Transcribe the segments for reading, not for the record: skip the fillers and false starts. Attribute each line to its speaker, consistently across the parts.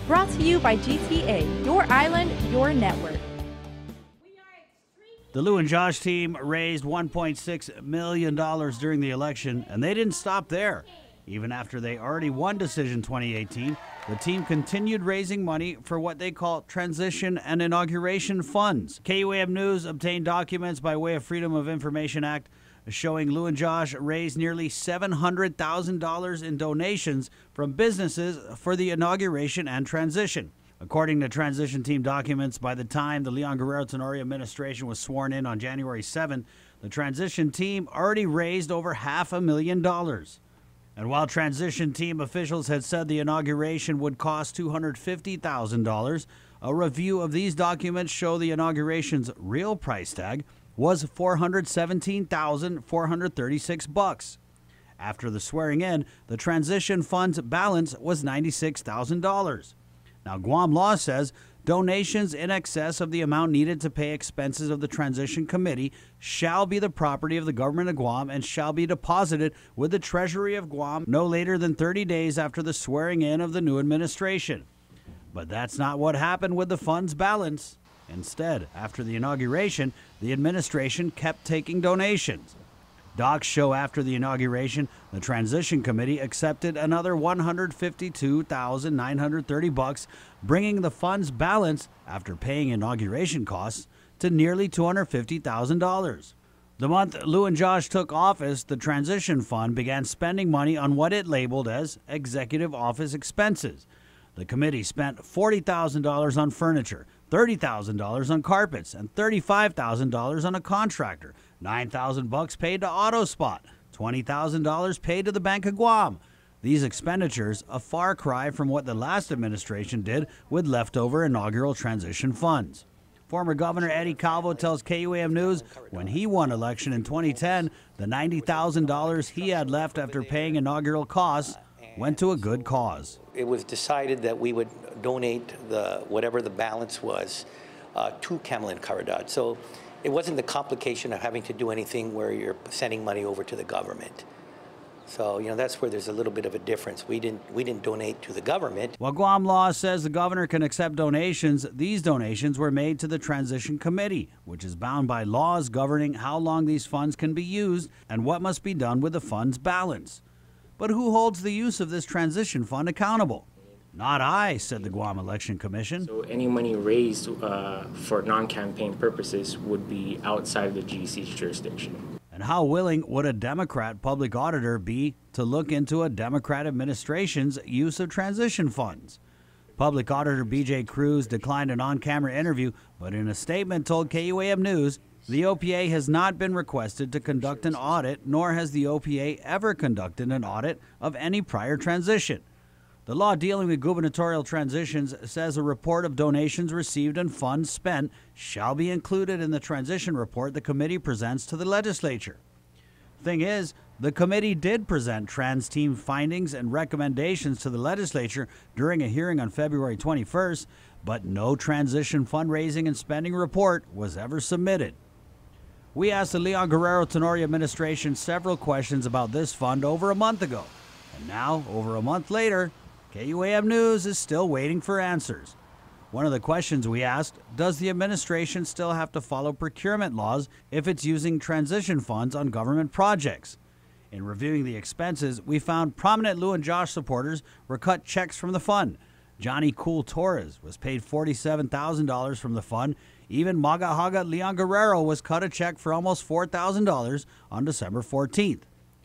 Speaker 1: Brought to you by GTA, your island, your network.
Speaker 2: The Lou and Josh team raised $1.6 million during the election, and they didn't stop there. Even after they already won Decision 2018, the team continued raising money for what they call transition and inauguration funds. KUAM News obtained documents by way of Freedom of Information Act showing Lou and Josh raised nearly $700,000 in donations from businesses for the inauguration and transition. According to transition team documents, by the time the Leon Guerrero Administration was sworn in on January 7th, the transition team already raised over $500,000. And while transition team officials had said the inauguration would cost $250,000, a review of these documents show the inauguration's real price tag was $417,436. After the swearing in, the transition fund's balance was $96,000. Now, Guam law says donations in excess of the amount needed to pay expenses of the transition committee shall be the property of the government of Guam and shall be deposited with the Treasury of Guam no later than 30 days after the swearing in of the new administration. But that's not what happened with the fund's balance. Instead, after the inauguration, the administration kept taking donations. Docs show after the inauguration, the transition committee accepted another $152,930, bringing the fund's balance, after paying inauguration costs, to nearly $250,000. The month Lou and Josh took office, the transition fund began spending money on what it labeled as executive office expenses. The committee spent $40,000 on furniture, $30,000 on carpets, and $35,000 on a contractor, $9,000 paid to AutoSpot, $20,000 paid to the Bank of Guam. These expenditures, a far cry from what the last administration did with leftover inaugural transition funds. Former Governor Eddie Calvo tells KUAM News when he won election in 2010, the $90,000 he had left after paying inaugural costs went to a good cause.
Speaker 3: It was decided that we would donate whatever the balance was to Camelin Caridad. So it wasn't the complication of having to do anything where you're sending money over to the government. So, that's where there's a little bit of a difference. We didn't donate to the government.
Speaker 2: While Guam law says the governor can accept donations, these donations were made to the Transition Committee, which is bound by laws governing how long these funds can be used and what must be done with the fund's balance. But who holds the use of this transition fund accountable? Not I, said the Guam Election Commission.
Speaker 4: So any money raised for non-campaign purposes would be outside of the GC's jurisdiction.
Speaker 2: And how willing would a Democrat public auditor be to look into a Democrat administration's use of transition funds? Public Auditor B.J. Cruz declined an on-camera interview, but in a statement told KUAM News, the OPA has not been requested to conduct an audit, nor has the OPA ever conducted an audit of any prior transition. The law dealing with gubernatorial transitions says a report of donations received and funds spent shall be included in the transition report the committee presents to the legislature. Thing is, the committee did present trans team findings and recommendations to the legislature during a hearing on February 21st, but no transition fundraising and spending report was ever submitted. We asked the Leon Guerrero Administration several questions about this fund over a month ago, and now, over a month later, KUAM News is still waiting for answers. One of the questions we asked, does the administration still have to follow procurement laws if it's using transition funds on government projects? In reviewing the expenses, we found prominent Lou and Josh supporters were cut checks from the fund. Johnny Cool Torres was paid $47,000 from the fund. Even Maga Haga Leon Guerrero was cut a check for almost $4,000 on December 14th.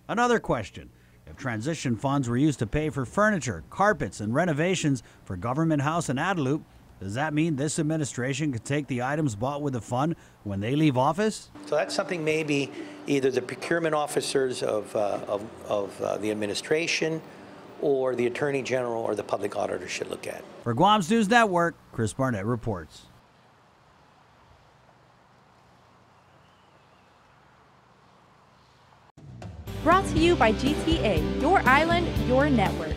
Speaker 2: Another question. If transition funds were used to pay for furniture, carpets, and renovations for Government House and Adelup, does that mean this administration could take the items bought with the fund when they leave office?
Speaker 3: So that's something maybe either the procurement officers of the administration or the Attorney General or the public auditor should look at.
Speaker 2: For Guam's News Network, Chris Barnett reports.
Speaker 1: Brought to you by GTA, your island, your network.